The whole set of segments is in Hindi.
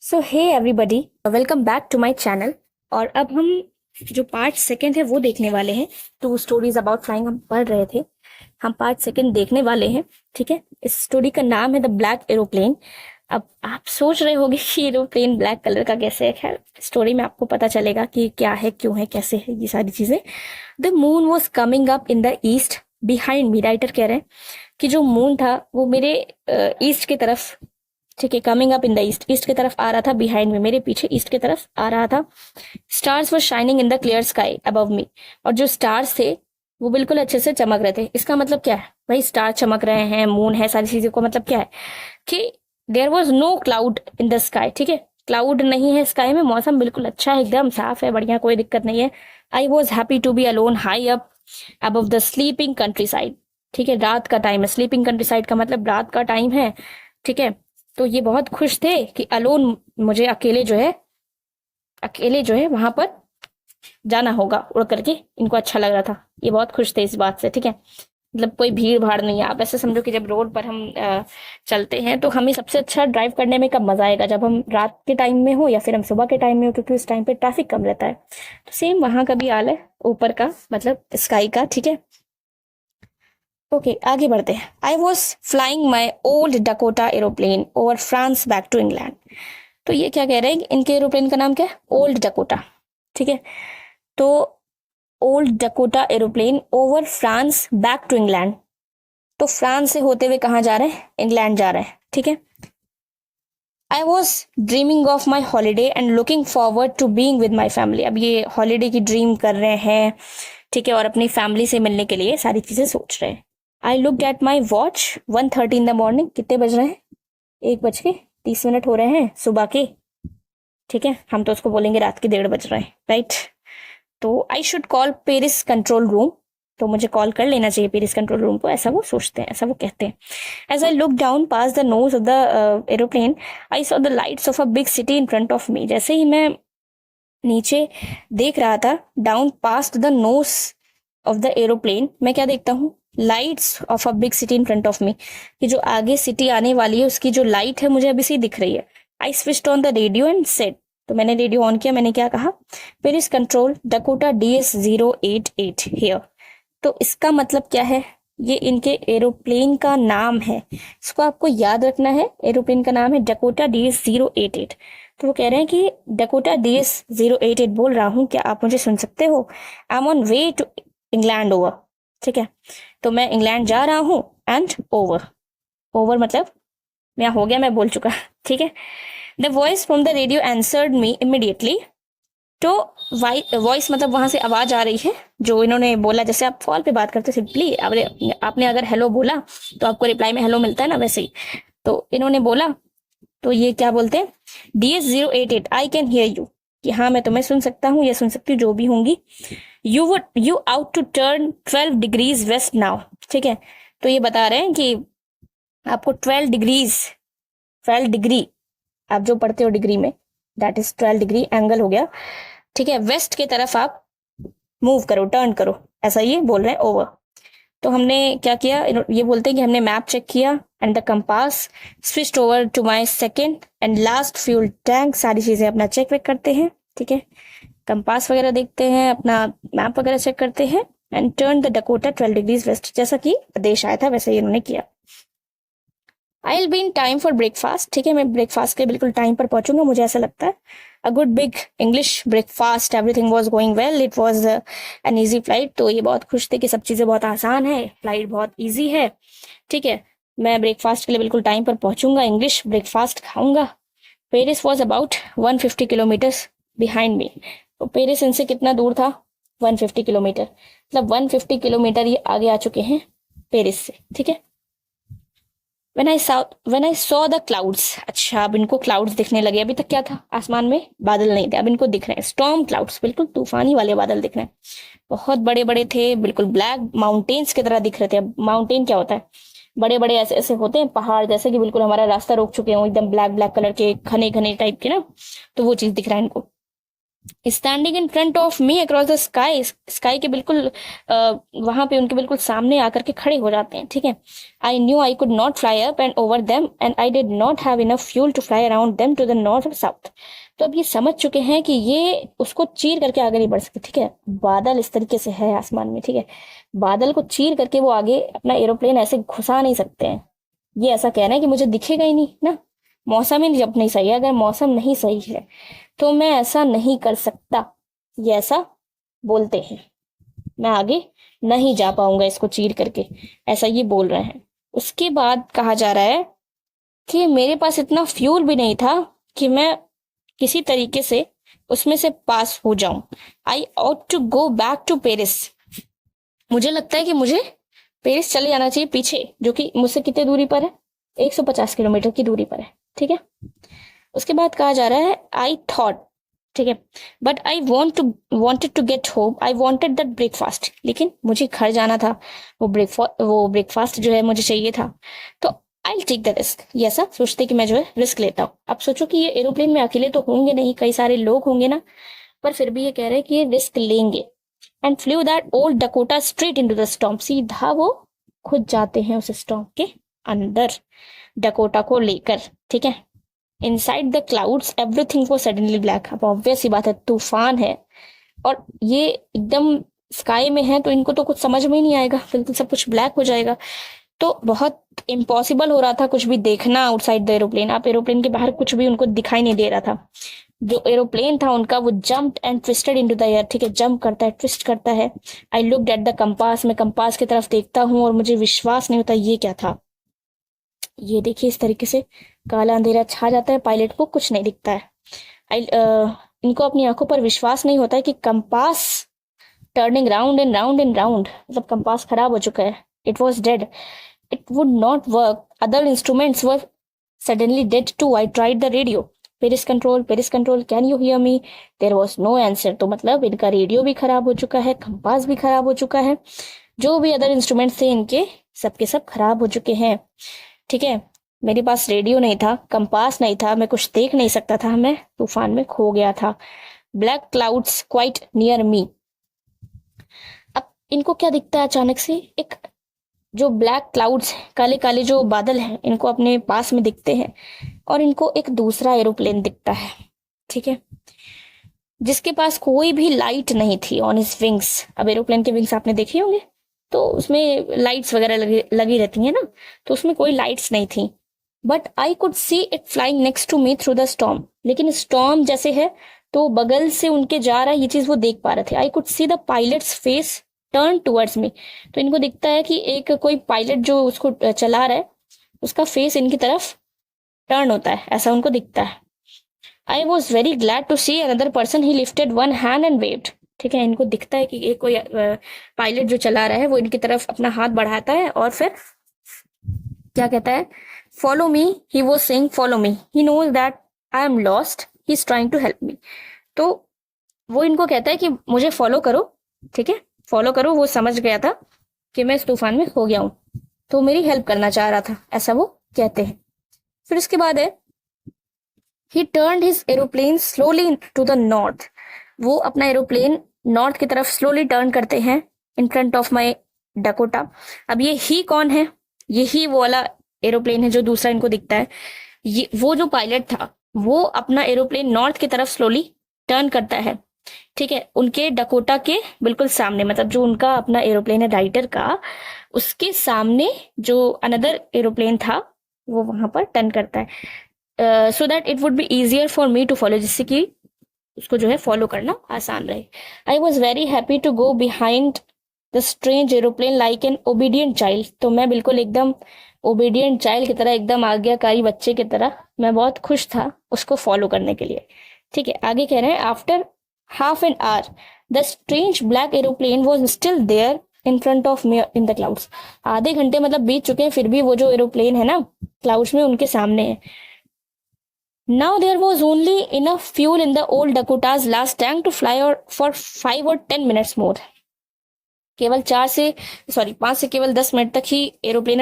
So hey everybody, welcome back to my channel. और अब हम जो पार्ट सेकंड है वो देखने वाले हैं। टू स्टोरीज अबाउट फ्लाइंग हम पढ़ रहे थे, हम पार्ट सेकंड देखने वाले हैं। ठीक है, इस स्टोरी का नाम है द ब्लैक एरोप्लेन। अब आप सोच रहे होंगे कि एरोप्लेन ब्लैक कलर का कैसे है। खैर, स्टोरी में आपको पता चलेगा कि क्या है, क्यों है, कैसे है ये सारी चीजें। The moon was coming up in the east behind me. Writer कह रहे हैं कि जो मून था वो मेरे ईस्ट की तरफ, ठीक है, coming up in the east, east की तरफ आ रहा था, बिहाइंड में मेरे पीछे ईस्ट की तरफ आ रहा था। Stars were shining in the clear sky above मी। और जो स्टार्स थे वो बिल्कुल अच्छे से चमक रहे थे। इसका मतलब क्या है भाई, स्टार चमक रहे हैं, मून है, सारी चीजों को मतलब क्या है कि there was no cloud in the sky. ठीक है, क्लाउड नहीं है स्काई में, मौसम बिल्कुल अच्छा है, एकदम साफ है, बढ़िया, कोई दिक्कत नहीं है। I was happy to be alone high up above the sleeping countryside. ठीक है, रात का टाइम है, स्लीपिंग कंट्री साइड का मतलब रात का टाइम है। ठीक है, तो ये बहुत खुश थे कि अलोन, मुझे अकेले जो है वहां पर जाना होगा उड़ करके। इनको अच्छा लग रहा था, ये बहुत खुश थे इस बात से। ठीक है, मतलब कोई भीड़ भाड़ नहीं है। आप ऐसे समझो कि जब रोड पर हम चलते हैं तो हमें सबसे अच्छा ड्राइव करने में कब मजा आएगा, जब हम रात के टाइम में हो या फिर हम सुबह के टाइम में हो, क्योंकि उस टाइम पे ट्रैफिक कम रहता है। तो सेम वहां का भी हाल है, ऊपर का मतलब स्काई का। ठीक है, ओके, आगे बढ़ते हैं। I was flying my old Dakota aeroplane over France back to England. तो ये क्या कह रहे हैं, इनके एरोप्लेन का नाम क्या है, ओल्ड डकोटा। ठीक है, तो old Dakota aeroplane over France back to England. तो फ्रांस से होते हुए कहाँ जा रहे हैं, इंग्लैंड जा रहे हैं। ठीक है, I was dreaming of my holiday and looking forward to being with my family. अब ये हॉलीडे की ड्रीम कर रहे हैं, ठीक है, और अपनी फैमिली से मिलने के लिए सारी चीजें सोच रहे हैं। I look at my watch, 1:30 in the morning. कितने बज रहे हैं, 1:30 हो रहे हैं सुबह के। ठीक है, हम तो उसको बोलेंगे रात के 1:30 बज रहे हैं, राइट। तो I should call Paris control room. तो मुझे कॉल कर लेना चाहिए पेरिस कंट्रोल रूम को, ऐसा वो सोचते हैं, ऐसा वो कहते हैं। As I look down past the nose of the aeroplane, I saw the lights of a big city in front of me. जैसे ही मैं नीचे देख रहा था, down past the nose of the aeroplane, मैं क्या देखता हूँ, lights of a big city in front of me, कि जो आगे सिटी आने वाली है उसकी जो लाइट है मुझे अभी से दिख रही है। I switched on the radio and said, तो मैंने रेडियो ऑन किया, मैंने क्या कहा, Paris control Dakota DS-088 here. तो इसका मतलब क्या है, ये इनके एरोप्लेन का नाम है, इसको आपको याद रखना है। एरोप्लेन का नाम है डकोटा DS-088। तो वो कह रहे हैं कि डकोटा DS-088 बोल रहा हूँ, क्या आप मुझे सुन सकते हो। I am on way to England over. ठीक है, तो मैं इंग्लैंड जा रहा हूँ, एंड ओवर, ओवर मतलब मैं हो गया, मैं बोल चुका। ठीक है, the voice from the radio answered me immediately. तो वॉइस मतलब वहां से आवाज आ रही है, जो इन्होंने बोला, जैसे आप कॉल पे बात करते सिंपली आपने अगर हेलो बोला तो आपको रिप्लाई में हेलो मिलता है ना, वैसे ही। तो इन्होंने बोला, तो ये क्या बोलते हैं, DS-088 I can hear you, कि हाँ मैं तुम्हें सुन सकता हूँ या सुन सकती हूँ, जो भी होंगी। You ought to turn 12 degrees west now. ठीक है, तो ये बता रहे हैं कि आपको 12 डिग्री, आप जो पढ़ते हो डिग्री में, दैट इज 12 डिग्री एंगल हो गया। ठीक है, वेस्ट की तरफ आप मूव करो, टर्न करो, ऐसा ये बोल रहे हैं, ओवर। तो हमने क्या किया, ये बोलते हैं कि हमने मैप चेक किया and the compass switched over to my second and last fuel tank. सारी चीजें अपना चेक वेक करते हैं। ठीक है, कंपास वगैरह देखते हैं, अपना मैप वगैरह चेक करते हैं, and turn the Dakota 12 degrees west, जैसा कि आदेश आया था वैसे ही इन्होंने किया। I will be in time for breakfast. ठीक है, मैं ब्रेकफास्ट के बिल्कुल टाइम पर पहुंचूंगा, मुझे ऐसा लगता है। A good big English breakfast, everything was going well, it was an easy flight. तो ये बहुत खुश थे कि सब चीजें बहुत आसान है, फ्लाइट बहुत इजी है। ठीक है, मैं ब्रेकफास्ट के लिए बिल्कुल टाइम पर पहुंचूंगा, इंग्लिश ब्रेकफास्ट खाऊंगा। Paris was about 150 kilometres behind me. तो पेरिस इनसे कितना दूर था, 150 किलोमीटर, मतलब 150 किलोमीटर ये आगे आ चुके हैं पेरिस से। ठीक है, when I saw the clouds, अच्छा अब इनको क्लाउड्स दिखने लगे। अभी तक क्या था, आसमान में बादल नहीं थे, अब इनको दिख रहे हैं स्टॉर्म क्लाउड्स, बिल्कुल तूफानी वाले बादल दिख रहे हैं, बहुत बड़े बड़े थे, बिल्कुल ब्लैक माउंटेन्स की तरह दिख रहे थे। अब माउंटेन क्या होता है, बड़े बड़े ऐसे ऐसे होते हैं पहाड़, जैसे कि बिल्कुल हमारा रास्ता रोक चुके हो, एकदम ब्लैक ब्लैक कलर के, घने घने टाइप के ना, तो वो चीज दिख रहा है इनको। Standing in front of me across the sky, sky के बिल्कुल वहां पे उनके बिल्कुल सामने आकर के खड़े हो जाते हैं, ठीक है। I knew I could not fly up and over them and I did not have enough fuel to fly around them to the north और साउथ। तो अब ये समझ चुके हैं कि ये उसको चीर करके आगे नहीं बढ़ सकते, ठीक है। बादल इस तरीके से है आसमान में, ठीक है, बादल को चीर करके वो आगे अपना एरोप्लेन ऐसे घुसा नहीं सकते हैं। ये ऐसा कहना है कि मुझे दिखेगा ही नहीं ना, मौसम ही जब नहीं सही है, अगर मौसम नहीं सही है तो मैं ऐसा नहीं कर सकता, ये ऐसा बोलते हैं। मैं आगे नहीं जा पाऊंगा इसको चीर करके, ऐसा ये बोल रहे हैं। उसके बाद कहा जा रहा है कि मेरे पास इतना फ्यूल भी नहीं था कि मैं किसी तरीके से उसमें से पास हो जाऊं। I ought to go back to Paris, मुझे लगता है कि मुझे पेरिस चले जाना चाहिए पीछे, जो कि मुझसे कितने दूरी पर है, 150 किलोमीटर की दूरी पर है, ठीक है। उसके बाद कहा जा रहा है आई थॉट, ठीक है, but I wanted to get home, I wanted that breakfast, लेकिन मुझे घर जाना था, वो ब्रेकफास्ट जो है मुझे चाहिए था। तो आई टेक द रिस्क, ये ऐसा सोचते कि मैं जो है रिस्क लेता हूँ। अब सोचो कि ये एरोप्लेन में अकेले तो होंगे नहीं, कई सारे लोग होंगे ना, पर फिर भी ये कह रहे हैं कि ये रिस्क लेंगे। And flu that old Dakota straight into the storm, सीधा वो खुद जाते हैं उस स्टॉर्म के अंदर, डकोटा को लेकर, ठीक है। इनसाइड द क्लाउड्स एवरीथिंग वो सडनली ब्लैक, अब ऑब्वियस सी बात है, तूफान है और ये एकदम स्काई में है, तो इनको तो कुछ समझ में ही नहीं आएगा, बिल्कुल सब कुछ ब्लैक हो जाएगा। तो बहुत इम्पॉसिबल हो रहा था कुछ भी देखना आउटसाइड द एरोप्लेन। आप एरोप्लेन के बाहर कुछ भी उनको दिखाई नहीं दे रहा था। जो एरोप्लेन था उनका वो jumped and twisted into the air, ठीक है, जंप करता है, ट्विस्ट करता है। I looked at the compass, मैं कंपास की तरफ देखता हूँ और मुझे विश्वास नहीं होता ये क्या था। ये देखिए इस तरीके से काला अंधेरा छा जाता है, पायलट को कुछ नहीं दिखता है। इनको अपनी आंखों पर विश्वास नहीं होता है कि compass turning round and round and round, मतलब कंपास खराब हो चुका है, it was dead, it would not work, other instruments were suddenly dead too. I tried the radio, Paris control can you hear me, there was no answer. तो मतलब इनका रेडियो भी खराब हो चुका है, कंपास भी खराब हो चुका है, जो भी अदर इंस्ट्रूमेंट्स थे इनके सबके सब खराब हो चुके हैं, ठीक है। मेरे पास रेडियो नहीं था, कंपास नहीं था, मैं कुछ देख नहीं सकता था, मैं तूफान में खो गया था। Black clouds quite near me, अब इनको क्या दिखता है अचानक से, एक जो ब्लैक क्लाउड्स, काले काले जो बादल हैं, इनको अपने पास में दिखते हैं और इनको एक दूसरा एरोप्लेन दिखता है, ठीक है, जिसके पास कोई भी लाइट नहीं थी ऑन हिज विंग्स। अब एरोप्लेन के विंग्स आपने देखे होंगे, तो उसमें लाइट्स वगैरह लगी रहती है ना, तो उसमें कोई लाइट्स नहीं थी। But I could see it flying next to me through the storm, लेकिन स्टॉर्म जैसे है तो बगल से उनके जा रहा है, ये चीज वो देख पा रहे थे। आई could see the pilots face turn towards me, तो इनको दिखता है कि एक कोई पायलट जो उसको चला रहा है उसका फेस इनकी तरफ टर्न होता है, ऐसा उनको दिखता है। I was very glad to see another person, he lifted one hand and waved, ठीक है, इनको दिखता है कि एक कोई पायलट जो चला रहा है वो इनकी तरफ अपना हाथ बढ़ाता है और फिर क्या कहता है, follow me, he was saying follow me, he knows that I am lost, he is trying to help me. तो वो इनको कहता है कि मुझे फॉलो करो, ठीक है, फॉलो करो, वो समझ गया था कि मैं इस तूफान में खो गया हूं, तो मेरी हेल्प करना चाह रहा था, ऐसा वो कहते हैं। फिर उसके बाद है he turned his aeroplane slowly to the north, वो अपना एरोप्लेन नॉर्थ की तरफ स्लोली टर्न करते हैं इन फ्रंट ऑफ माई डकोटा। अब ये ही कौन है, ये ही वो वाला एरोप्लेन है जो दूसरा इनको दिखता है। ये वो जो पायलट था वो अपना एरोप्लेन नॉर्थ की तरफ स्लोली टर्न करता है, ठीक है, उनके डकोटा के बिल्कुल सामने, मतलब जो उनका अपना एरोप्लेन है राइडर का, उसके सामने जो अनदर एरोप्लेन था वो वहां पर टर्न करता है, so that it would be easier for me to follow, जिससे कि उसको जो है फॉलो करना आसान रहे। I was very happy to go behind the strange aeroplane like an obedient child, तो मैं बिल्कुल एकदम ओबीडियंट चाइल्ड की तरह, एकदम आज्ञाकारी बच्चे की तरह मैं बहुत खुश था उसको फॉलो करने के लिए, ठीक है। आगे कह रहे हैं after half an hour the strange black aeroplane was still there in front of me in the clouds, आधे घंटे मतलब बीत चुके हैं, फिर भी वो जो एरोप्लेन है ना क्लाउड्स में उनके सामने है। Now there was only enough fuel in the old Dakota's last tank to fly for 5 or 10 minutes more. केवल 5 से केवल 10 मिनट तक ही एरोप्लेन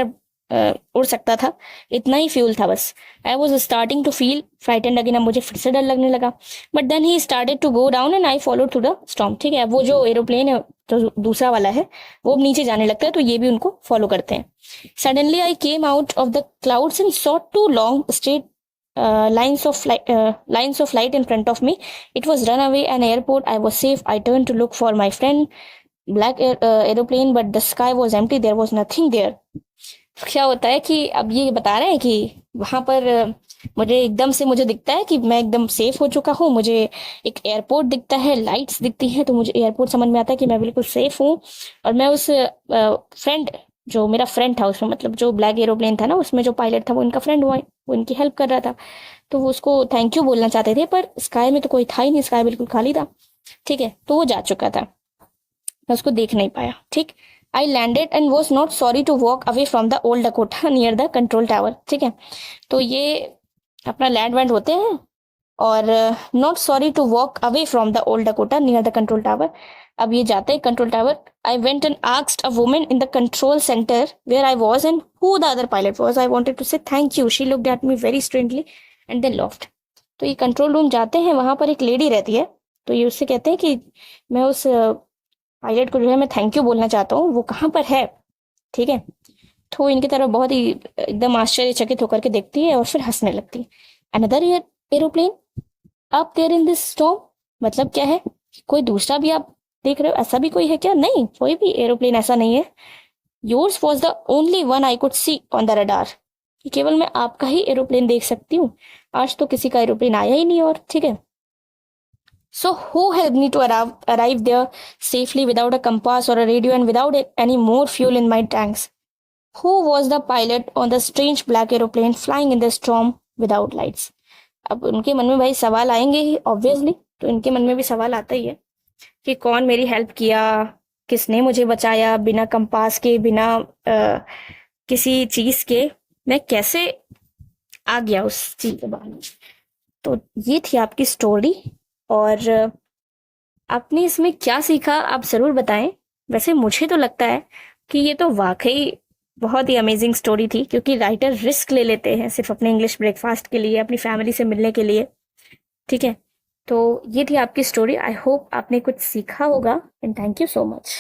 उड़ सकता था, इतना ही फ्यूल था बस। I was starting to feel frightened again, अब मुझे फिर से डर लगने लगा। But then he started to go down and I follow to the storm. ठीक है, वो जो एरोप्लेन है, जो दूसरा वाला है, वो अब नीचे जाने लगता है, तो ये भी उनको फॉलो करते हैं। Suddenly I came out of the clouds and saw two long straight lines of light in front of me. It was runaway an airport. I was safe. I turned to look for my friend aeroplane, but the sky was empty. There was nothing there. क्या होता है कि अब ये बता रहे हैं कि वहां पर मुझे एकदम से मुझे दिखता है कि मैं एकदम सेफ हो चुका हूँ। मुझे एक एयरपोर्ट दिखता है, लाइट्स दिखती हैं, तो मुझे एयरपोर्ट समझ में आता है कि मैं बिल्कुल सेफ हूँ। और मैं उस फ्रेंड, जो मेरा फ्रेंड था उसमें, मतलब जो ब्लैक एरोप्लेन था ना उसमें जो पायलट था वो इनका फ्रेंड हुआ, वो इनकी हेल्प कर रहा था। तो वो उसको थैंक यू बोलना चाहते थे, पर स्काई में तो कोई था ही नहीं, स्काई बिल्कुल खाली था। ठीक है, तो वो जा चुका था, मैं उसको देख नहीं पाया। ठीक, I landed and was not sorry to walk away from the old Dakota near the control tower. ठीक है, तो ये अपना लैंड वैंड होते हैं, और not sorry to walk away from the old Dakota near the control tower. अब ये जाते हैं control tower. I went and asked a woman in the control centre where I was and who the other pilot was. I wanted to say thank you. She looked at me very strangely and then laughed. तो ये कंट्रोल रूम जाते हैं, वहां पर एक लेडी रहती है, तो ये उससे कहते हैं कि मैं उस पायलट को जो है मैं थैंक यू बोलना चाहता हूँ, वो कहाँ पर है। ठीक है, तो इनकी तरफ बहुत ही एकदम आश्चर्यचकित होकर के देखती है और फिर हंसने लगती है। Another aeroplane up there in this storm, मतलब क्या है, कोई दूसरा भी आप देख रहे हो, ऐसा भी कोई है क्या? नहीं, कोई भी एरोप्लेन ऐसा नहीं है। Yours was the only one I could C on the radar, कि केवल मैं आपका ही एरोप्लेन देख सकती हूँ, आज तो किसी का एरोप्लेन आया ही नहीं। और ठीक है, so who helped me to arrive there safely without a compass or a radio and without any more fuel in my tanks? Who was the pilot on the strange black aeroplane flying in the storm without lights? अब उनके मन में भाई सवाल आएंगे ही ऑब्वियसली, तो इनके मन में भी सवाल आता ही है कि कौन मेरी हेल्प किया, किसने मुझे बचाया, बिना कंपास के, बिना किसी चीज के मैं कैसे आ गया उस चीज के बाहर। तो ये थी आपकी स्टोरी, और आपने इसमें क्या सीखा आप ज़रूर बताएं। वैसे मुझे तो लगता है कि ये तो वाकई बहुत ही अमेजिंग स्टोरी थी, क्योंकि राइटर रिस्क ले लेते हैं सिर्फ अपने इंग्लिश ब्रेकफास्ट के लिए, अपनी फैमिली से मिलने के लिए। ठीक है, तो ये थी आपकी स्टोरी। आई होप आपने कुछ सीखा होगा, and thank you so much.